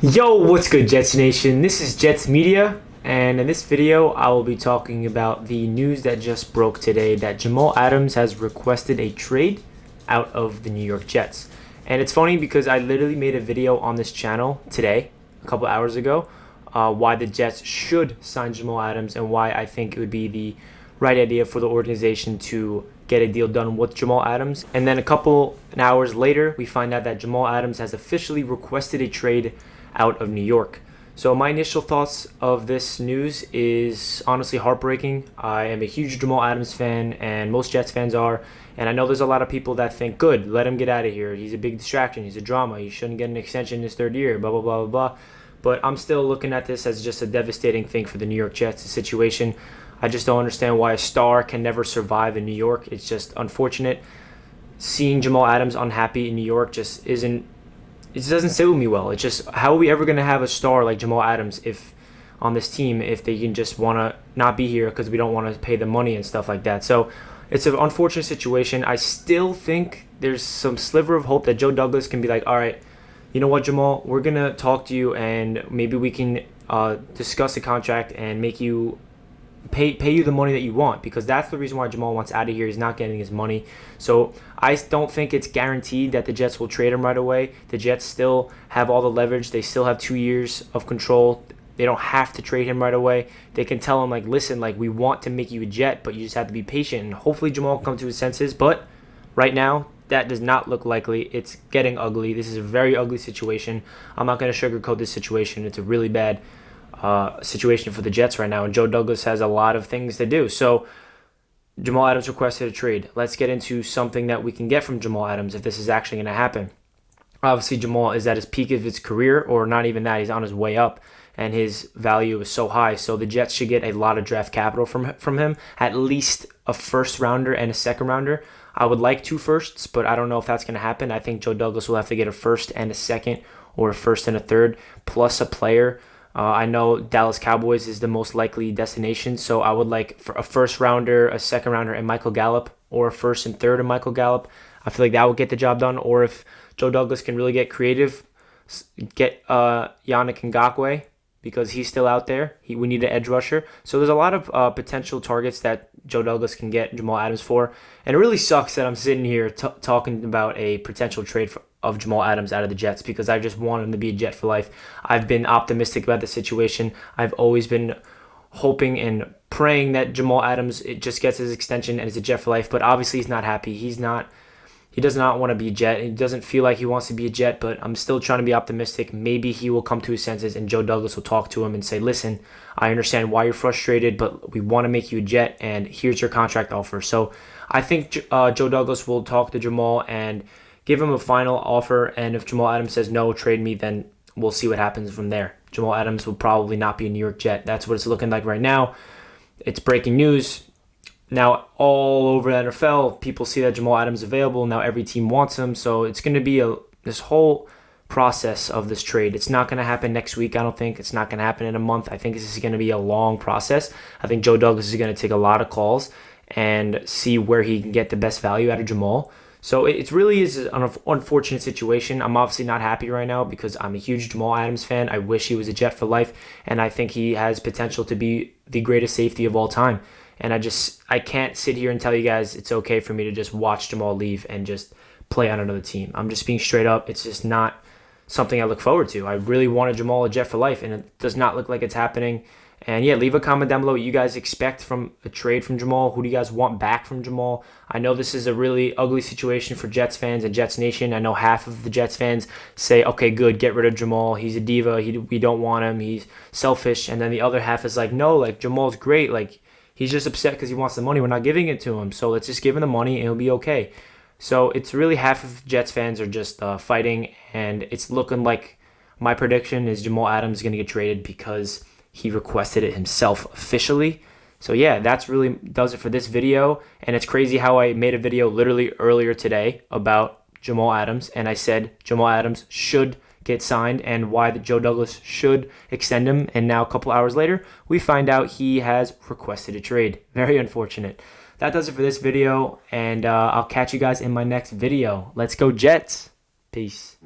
Yo, what's good, Jets Nation? This is Jets Media, and in this video, I will be talking about the news that just broke today that Jamal Adams has requested a trade out of the New York Jets. And it's funny because I literally made a video on this channel today, a couple hours ago, why the Jets should sign Jamal Adams and why I think it would be the right idea for the organization to get a deal done with Jamal Adams. And then a couple hours later, we find out that Jamal Adams has officially requested a trade out of New York. So my initial thoughts of this news is honestly heartbreaking. I am a huge Jamal Adams fan, and most Jets fans are. And I know there's a lot of people that think, good, let him get out of here. He's a big distraction. He's a drama. He shouldn't get an extension in his third year, blah, blah, blah, blah, blah. But I'm still looking at this as just a devastating thing for the New York Jets, the situation. I just don't understand why a star can never survive in New York. It's just unfortunate. Seeing Jamal Adams unhappy in New York just isn't, it just doesn't sit with me well. It's just, how are we ever going to have a star like Jamal Adams if on this team if they can just want to not be here because we don't want to pay the money and stuff like that. So it's an unfortunate situation. I still think there's some sliver of hope that Joe Douglas can be like, all right, you know what, Jamal, we're going to talk to you and maybe we can discuss a contract and make you pay you the money that you want, because that's the reason why Jamal wants out of here. He's not getting his money. So I don't think it's guaranteed that the Jets will trade him right away. The Jets still have all the leverage. They still have 2 years of control. They don't have to trade him right away. They can tell him, like, listen, like, we want to make you a Jet, but you just have to be patient. And hopefully Jamal will come to his senses. But right now, that does not look likely. It's getting ugly. This is a very ugly situation. I'm not going to sugarcoat this situation. It's a really bad situation for the Jets right now, and Joe Douglas has a lot of things to do. So Jamal Adams requested a trade. Let's get into something that we can get from Jamal Adams if this is actually going to happen. Obviously, Jamal is at his peak of his career, or not even that. He's on his way up, and his value is so high. So the Jets should get a lot of draft capital from him, at least a first rounder and a second rounder. I would like 2 firsts, but I don't know if that's going to happen. I think Joe Douglas will have to get a first and a second, or a first and a third, plus a player. I know Dallas Cowboys is the most likely destination, so I would like for a first rounder, a second rounder, and Michael Gallup, or a first and third and Michael Gallup. I feel like that would get the job done. Or if Joe Douglas can really get creative, get Yannick Ngakoue, because he's still out there. We need an edge rusher. So there's a lot of potential targets that Joe Douglas can get Jamal Adams for. And it really sucks that I'm sitting here talking about a potential trade of Jamal Adams out of the Jets, because I just want him to be a Jet for life. I've been optimistic about the situation. I've always been hoping and praying that Jamal Adams just gets his extension and is a Jet for life. But obviously he's not happy. He does not want to be a Jet. He doesn't feel like he wants to be a Jet, but I'm still trying to be optimistic. Maybe he will come to his senses and Joe Douglas will talk to him and say, listen, I understand why you're frustrated, but we want to make you a Jet, and here's your contract offer. So I think Joe Douglas will talk to Jamal and give him a final offer, and if Jamal Adams says no, trade me, then we'll see what happens from there. Jamal Adams will probably not be a New York Jet. That's what it's looking like right now. It's breaking news. Now, all over the NFL, people see that Jamal Adams is available. Now every team wants him, so it's going to be this whole process of this trade. It's not going to happen next week, I don't think. It's not going to happen in a month. I think this is going to be a long process. I think Joe Douglas is going to take a lot of calls and see where he can get the best value out of Jamal. So it really is an unfortunate situation. I'm obviously not happy right now because I'm a huge Jamal Adams fan. I wish he was a Jet for life, and I think he has potential to be the greatest safety of all time. And I can't sit here and tell you guys it's okay for me to just watch Jamal leave and just play on another team. I'm just being straight up. It's just not something I look forward to. I really wanted Jamal a Jet for life, and it does not look like it's happening. And yeah, leave a comment down below what you guys expect from a trade from Jamal. Who do you guys want back from Jamal? I know this is a really ugly situation for Jets fans and Jets Nation. I know half of the Jets fans say, okay, good, get rid of Jamal. He's a diva. We don't want him. He's selfish. And then the other half is like, no, like Jamal's great. Like he's just upset because he wants the money. We're not giving it to him. So let's just give him the money and he'll be okay. So it's really half of Jets fans are just fighting. And it's looking like my prediction is Jamal Adams is going to get traded because he requested it himself officially. So yeah, that's really does it for this video. And it's crazy how I made a video literally earlier today about Jamal Adams, and I said Jamal Adams should get signed and why the Joe Douglas should extend him. And now a couple hours later, we find out he has requested a trade. Very unfortunate. That does it for this video, and I'll catch you guys in my next video. Let's go Jets. Peace.